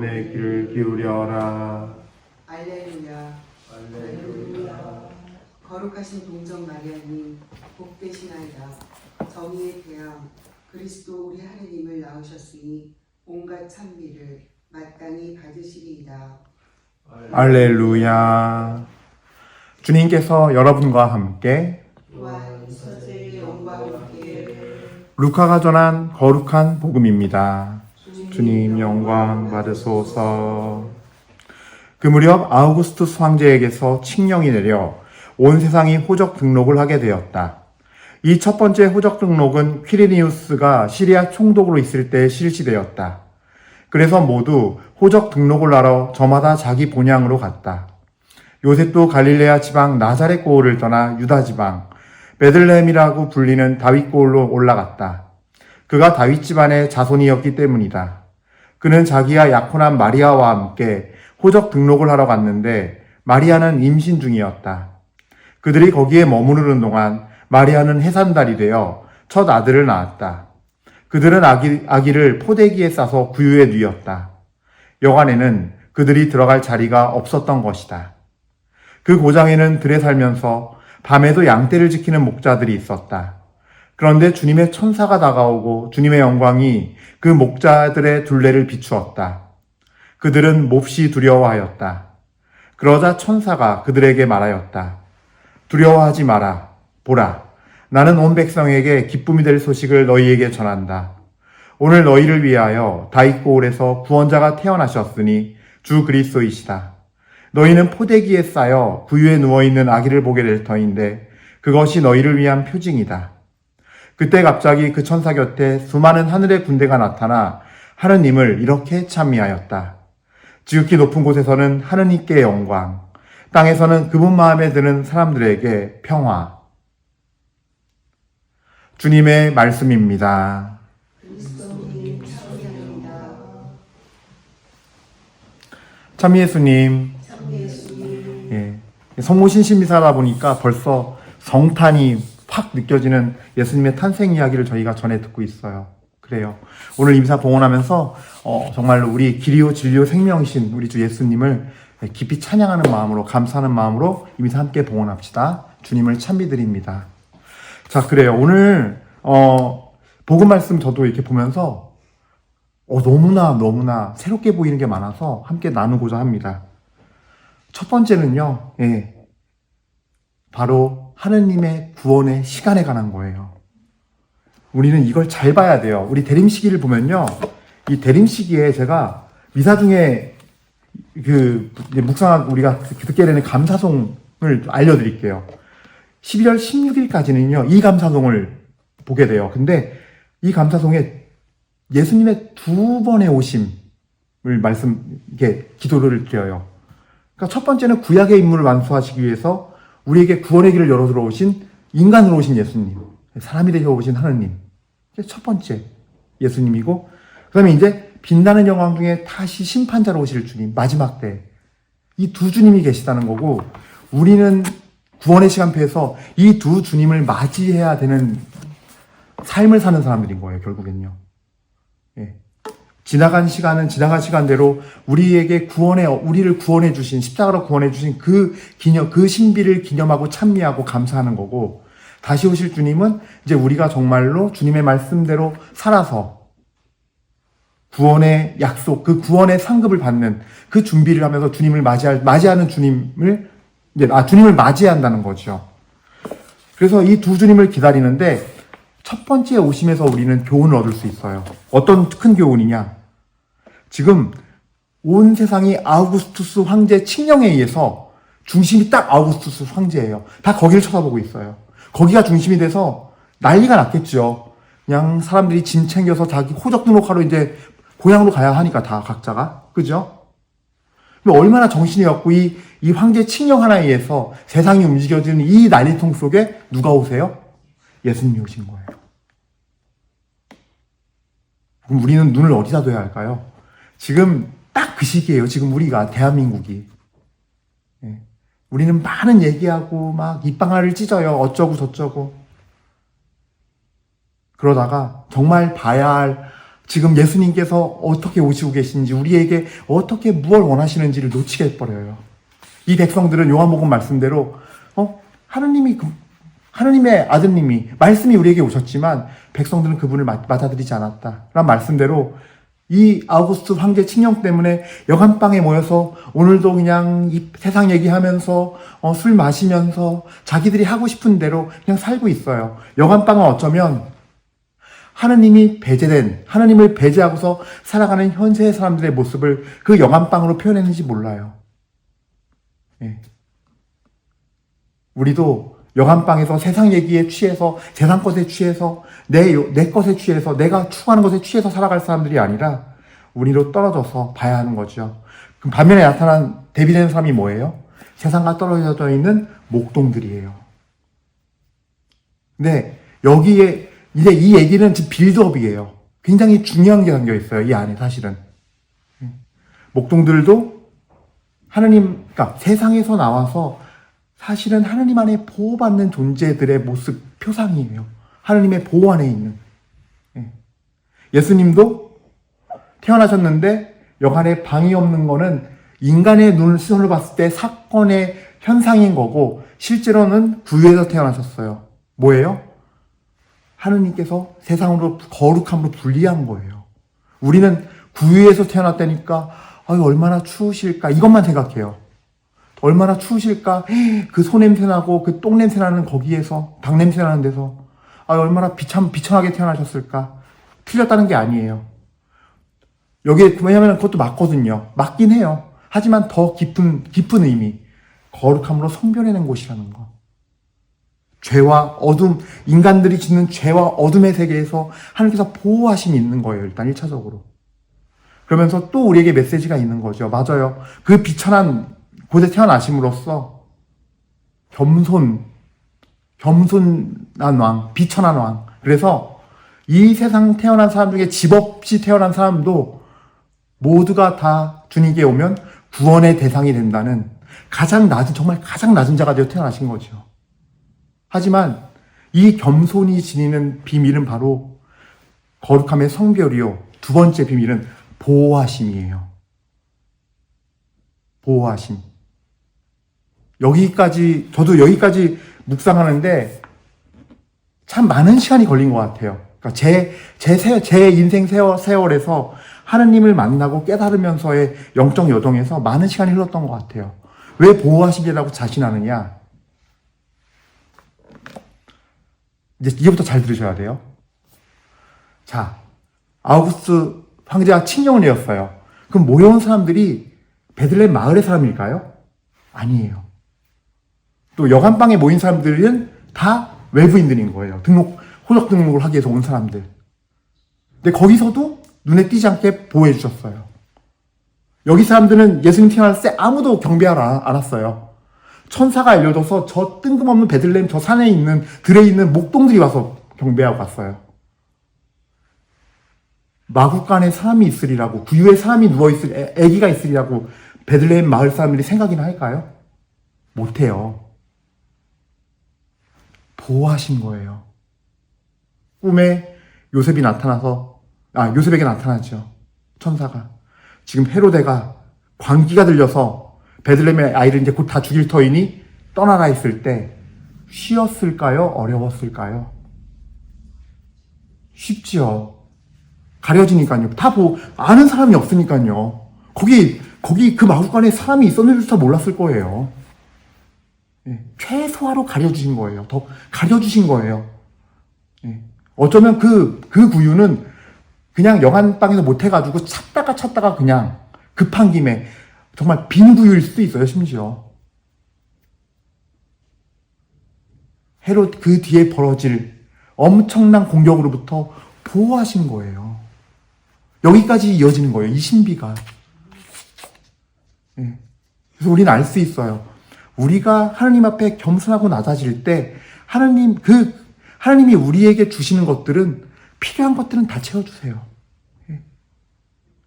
내 귀를 기울여라. 알렐루야. 알렐루야. 거룩하신 동정 마리아님 복되시나이다. 정의의 태양 그리스도 우리 하느님을 낳으셨으니 온갖 찬미를 마땅히 받으시리이다. 알렐루야. 주님께서 여러분과 함께 또한 서재의 영광을 받기를 루카가 전한 거룩한 복음입니다. 주님 영광 받으소서. 그 무렵 아우구스투스 황제에게서 칙령이 내려 온 세상이 호적 등록을 하게 되었다. 이 첫 번째 호적 등록은 퀴리니우스가 시리아 총독으로 있을 때 실시되었다. 그래서 모두 호적 등록을 하러 저마다 자기 본향으로 갔다. 요셉도 갈릴레아 지방 나사렛 고을을 떠나 유다 지방 베들레헴이라고 불리는 다윗 고을로 올라갔다. 그가 다윗 집안의 자손이었기 때문이다. 그는 자기와 약혼한 마리아와 함께 호적 등록을 하러 갔는데 마리아는 임신 중이었다. 그들이 거기에 머무르는 동안 마리아는 해산달이 되어 첫 아들을 낳았다. 그들은 아기를 포대기에 싸서 구유에 뉘었다. 여관에는 그들이 들어갈 자리가 없었던 것이다. 그 고장에는 들에 살면서 밤에도 양떼를 지키는 목자들이 있었다. 그런데 주님의 천사가 다가오고 주님의 영광이 그 목자들의 둘레를 비추었다. 그들은 몹시 두려워하였다. 그러자 천사가 그들에게 말하였다. 두려워하지 마라. 보라, 나는 온 백성에게 기쁨이 될 소식을 너희에게 전한다. 오늘 너희를 위하여 다윗 고을에서 구원자가 태어나셨으니 주 그리스도이시다. 너희는 포대기에 쌓여 구유에 누워있는 아기를 보게 될 터인데 그것이 너희를 위한 표징이다. 그때 갑자기 그 천사 곁에 수많은 하늘의 군대가 나타나 하느님을 이렇게 찬미하였다. 지극히 높은 곳에서는 하느님께 영광, 땅에서는 그분 마음에 드는 사람들에게 평화. 주님의 말씀입니다. 그리스도님 찬양합니다. 참 예수님, 예수님 예, 성모 신신미사다 보니까 벌써 성탄이 확 느껴지는 예수님의 탄생 이야기를 저희가 전해 듣고 있어요. 그래요. 오늘 임사 봉헌하면서 정말로 우리 길이요 진리요 생명이신 우리 주 예수님을 깊이 찬양하는 마음으로 감사하는 마음으로 임사 함께 봉헌합시다. 주님을 찬미드립니다. 자, 그래요. 오늘 복음 말씀 저도 이렇게 보면서 너무나 새롭게 보이는 게 많아서 함께 나누고자 합니다. 첫 번째는요. 바로 하느님의 구원의 시간에 관한 거예요. 우리는 이걸 잘 봐야 돼요. 우리 대림 시기를 보면요. 이 대림 시기에 제가 미사 중에 묵상하고 우리가 듣게 되는 감사송을 알려드릴게요. 12월 16일까지는요, 이 감사송을 보게 돼요. 근데 이 감사송에 예수님의 두 번의 오심을 기도를 드려요. 그러니까 첫 번째는 구약의 임무를 완수하시기 위해서 우리에게 구원의 길을 열어 들어오신 인간으로 오신 예수님, 사람이 되어 오신 하느님. 이게 첫 번째 예수님이고, 그 다음에 이제 빛나는 영광 중에 다시 심판자로 오실 주님, 마지막 때. 이 두 주님이 계시다는 거고, 우리는 구원의 시간표에서 이 두 주님을 맞이해야 되는 삶을 사는 사람들인 거예요, 결국엔요. 예. 지나간 시간은 지나간 시간대로 우리를 구원해 주신, 십자가로 구원해 주신 그 신비를 기념하고 찬미하고 감사하는 거고, 다시 오실 주님은 이제 우리가 정말로 주님의 말씀대로 살아서 구원의 약속, 그 구원의 상급을 받는 그 준비를 하면서 주님을 맞이하는 주님을 맞이해야 한다는 거죠. 그래서 이 두 주님을 기다리는데 첫 번째 오심에서 우리는 교훈을 얻을 수 있어요. 어떤 큰 교훈이냐? 지금 온 세상이 아우구스투스 황제 칙령에 의해서 중심이 딱 아우구스투스 황제예요. 다 거기를 쳐다보고 있어요. 거기가 중심이 돼서 난리가 났겠죠. 그냥 사람들이 짐 챙겨서 자기 호적 등록하러 이제 고향으로 가야 하니까 다 각자가. 그죠? 얼마나 정신이 없고 이 황제 칙령 하나에 의해서 세상이 움직여지는 이 난리통 속에 누가 오세요? 예수님이 오신 거예요. 그럼 우리는 눈을 어디다 둬야 할까요? 지금 딱 그 시기예요. 지금 우리가 대한민국이. 우리는 많은 얘기하고 막 입방아를 찢어요. 어쩌고 저쩌고. 그러다가 정말 봐야 할 지금 예수님께서 어떻게 오시고 계신지, 우리에게 어떻게 무엇을 원하시는지를 놓치게 해버려요. 이 백성들은 요한복음 말씀대로 하느님의 아드님이 말씀이 우리에게 오셨지만 백성들은 그분을 받아들이지 않았다 라는 말씀대로 이 아우구스투 황제 칙령 때문에 여관방에 모여서 오늘도 그냥 이 세상 얘기하면서 술 마시면서 자기들이 하고 싶은 대로 그냥 살고 있어요. 여관방은 어쩌면 하느님이 배제된, 하느님을 배제하고서 살아가는 현세의 사람들의 모습을 그 여관방으로 표현했는지 몰라요. 예. 우리도 여관방에서 세상 얘기에 취해서, 세상 것에 취해서, 내 것에 취해서, 내가 추구하는 것에 취해서 살아갈 사람들이 아니라 우리로 떨어져서 봐야 하는 거죠. 그럼 반면에 나타난 대비되는 사람이 뭐예요? 세상과 떨어져 있는 목동들이에요. 근데 여기에 이제 이 얘기는 지금 빌드업이에요. 굉장히 중요한 게 담겨 있어요. 이 안에 사실은. 목동들도 그러니까 세상에서 나와서 사실은 하느님 안에 보호받는 존재들의 모습, 표상이에요. 하느님의 보호 안에 있는. 예수님도 태어나셨는데 여간에 방이 없는 거는 인간의 눈으로 봤을 때 사건의 현상인 거고 실제로는 구유에서 태어나셨어요. 뭐예요? 하느님께서 세상으로 거룩함으로 분리한 거예요. 우리는 구유에서 태어났다니까 얼마나 추우실까 이것만 생각해요. 얼마나 추우실까 그 소냄새 나고 그 똥냄새 나는 거기에서 닭냄새 나는 데서 얼마나 비천하게 태어나셨을까. 틀렸다는 게 아니에요. 여기에 왜냐하면 그것도 맞거든요. 맞긴 해요. 하지만 더 깊은 의미, 거룩함으로 성별해낸 곳이라는 거. 죄와 어둠, 인간들이 짓는 죄와 어둠의 세계에서 하나님께서 보호하심이 있는 거예요. 일단 1차적으로. 그러면서 또 우리에게 메시지가 있는 거죠. 맞아요. 그 비천한 곳에 태어나심으로써 겸손한 왕, 비천한 왕. 그래서 이 세상 태어난 사람 중에 집 없이 태어난 사람도 모두가 다 주님께 오면 구원의 대상이 된다는 정말 가장 낮은 자가 되어 태어나신 거죠. 하지만 이 겸손이 지니는 비밀은 바로 거룩함의 성별이요. 두 번째 비밀은 보호하심이에요. 보호하심. 저도 여기까지 묵상하는데 참 많은 시간이 걸린 것 같아요. 그러니까 제 인생 세월에서 하느님을 만나고 깨달으면서의 영적 여정에서 많은 시간이 흘렀던 것 같아요. 왜 보호하심이라고 자신하느냐? 이제 이제부터 잘 들으셔야 돼요. 자, 아우구스투 황제가 칙령을 내렸어요. 그럼 모여온 사람들이 베들레헴 마을의 사람일까요? 아니에요. 또 여관방에 모인 사람들은 다 외부인들인 거예요. 호적 등록을 하기 위해서 온 사람들. 근데 거기서도 눈에 띄지 않게 보호해 주셨어요. 여기 사람들은 예수님 태어날 때 아무도 경배하지 않았어요. 천사가 알려줘서 저 뜬금없는 베들레헴 저 산에 있는 들에 있는 목동들이 와서 경배하고 갔어요. 마구간에 사람이 있으리라고, 구유에 사람이 누워있을, 애기가 있으리라고 베들레헴 마을 사람들이 생각이나 할까요? 못해요. 보호하신 거예요. 꿈에 요셉에게 나타나죠. 천사가. 지금 헤로데가 광기가 들려서 베들레헴의 아이를 이제 곧 다 죽일 터이니 떠나라 했을 때 쉬었을까요? 어려웠을까요? 쉽지요. 가려지니까요. 아는 사람이 없으니까요. 거기 그 마구간에 사람이 있었는지 잘 몰랐을 거예요. 예, 최소화로 가려주신 거예요. 더 가려주신 거예요. 예, 어쩌면 그 구유는 그냥 여관방에서 못해가지고 찾다가 그냥 급한 김에 정말 빈 구유일 수도 있어요, 심지어. 헤롯 그 뒤에 벌어질 엄청난 공격으로부터 보호하신 거예요. 여기까지 이어지는 거예요, 이 신비가. 예. 그래서 우리는 알 수 있어요. 우리가 하나님 앞에 겸손하고 낮아질 때 하나님이 우리에게 주시는 것들은 필요한 것들은 다 채워주세요. 예.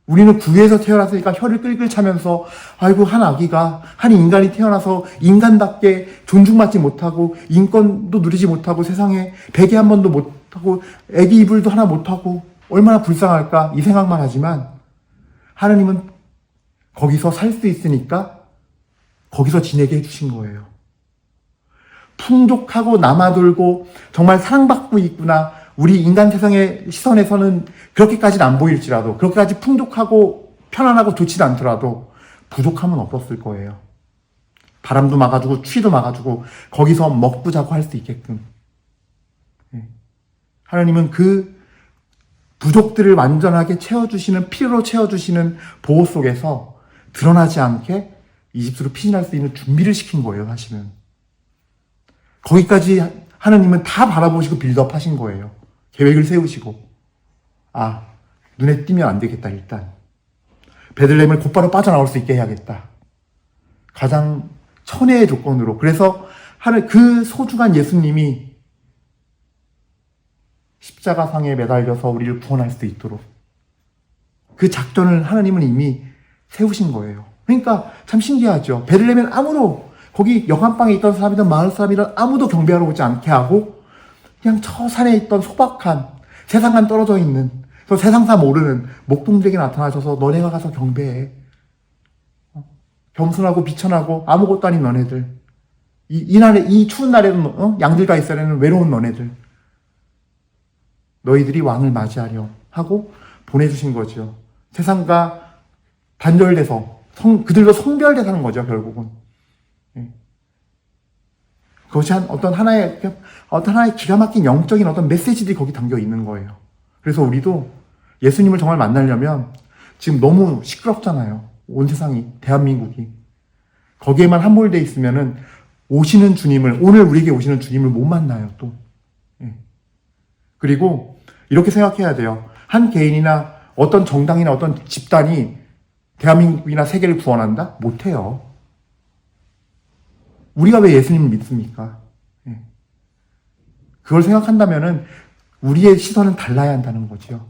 우리는 구유에서 태어났으니까 혀를 끌끌 차면서 아이고 한 인간이 태어나서 인간답게 존중받지 못하고 인권도 누리지 못하고 세상에 베개 한 번도 못하고 애기 이불도 하나 못하고 얼마나 불쌍할까 이 생각만 하지만 하나님은 거기서 살 수 있으니까 거기서 지내게 해주신 거예요. 풍족하고 남아돌고 정말 사랑받고 있구나. 우리 인간 세상의 시선에서는 그렇게까지는 안 보일지라도, 그렇게까지 풍족하고 편안하고 좋지도 않더라도 부족함은 없었을 거예요. 바람도 막아주고 추위도 막아주고 거기서 먹고 자고 할 수 있게끔. 하나님은 그 부족들을 완전하게 채워주시는, 필요로 채워주시는 보호 속에서 드러나지 않게 이집트로 피신할 수 있는 준비를 시킨 거예요, 사실은. 거기까지 하나님은 다 바라보시고 빌드업 하신 거예요. 계획을 세우시고. 눈에 띄면 안 되겠다, 일단. 베들레헴을 곧바로 빠져나올 수 있게 해야겠다. 가장 천혜의 조건으로. 그래서 그 소중한 예수님이 십자가상에 매달려서 우리를 구원할 수 있도록 그 작전을 하나님은 이미 세우신 거예요. 그러니까 참 신기하죠. 베들레헴엔 아무도, 거기 여관방에 있던 사람이든 마을 사람이든 아무도 경배하러 오지 않게 하고 그냥 저 산에 있던 소박한, 세상과 떨어져 있는, 저 세상사 모르는 목동들에게 나타나셔서 너네가 가서 경배해. 겸손하고 비천하고 아무것도 아닌 너네들. 이 추운 날에는 양들과 있어야하는 외로운 너네들. 너희들이 왕을 맞이하려 하고 보내주신 거죠. 세상과 단절돼서 그들도 성별돼 사는 거죠, 결국은. 그것이 어떤 하나의 기가 막힌 영적인 어떤 메시지들이 거기 담겨 있는 거예요. 그래서 우리도 예수님을 정말 만나려면 지금 너무 시끄럽잖아요. 온 세상이, 대한민국이. 거기에만 함몰돼 있으면은 오시는 주님을, 오늘 우리에게 오시는 주님을 못 만나요, 또. 그리고 이렇게 생각해야 돼요. 한 개인이나 어떤 정당이나 어떤 집단이 대한민국이나 세계를 구원한다? 못해요. 우리가 왜 예수님을 믿습니까? 그걸 생각한다면은 우리의 시선은 달라야 한다는 거죠.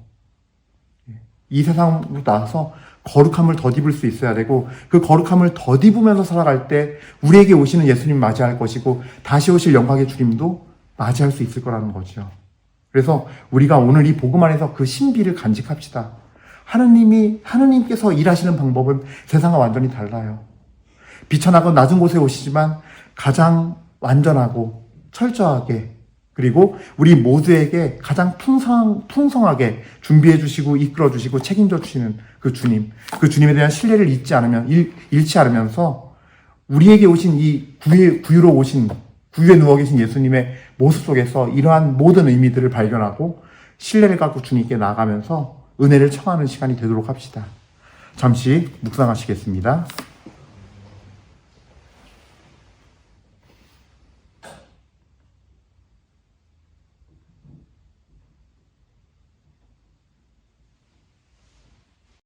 이 세상으로 나와서 거룩함을 덧입을 수 있어야 되고, 그 거룩함을 덧입으면서 살아갈 때 우리에게 오시는 예수님 맞이할 것이고 다시 오실 영광의 주님도 맞이할 수 있을 거라는 거죠. 그래서 우리가 오늘 이 복음 안에서 그 신비를 간직합시다. 하느님께서 일하시는 방법은 세상과 완전히 달라요. 비천하고 낮은 곳에 오시지만 가장 완전하고 철저하게, 그리고 우리 모두에게 가장 풍성하게 준비해 주시고 이끌어 주시고 책임져 주시는 그 주님, 그 주님에 대한 신뢰를 잃지 않으면서 우리에게 오신 이 구유에 누워 계신 예수님의 모습 속에서 이러한 모든 의미들을 발견하고 신뢰를 갖고 주님께 나아가면서 은혜를 청하는 시간이 되도록 합시다. 잠시 묵상하시겠습니다.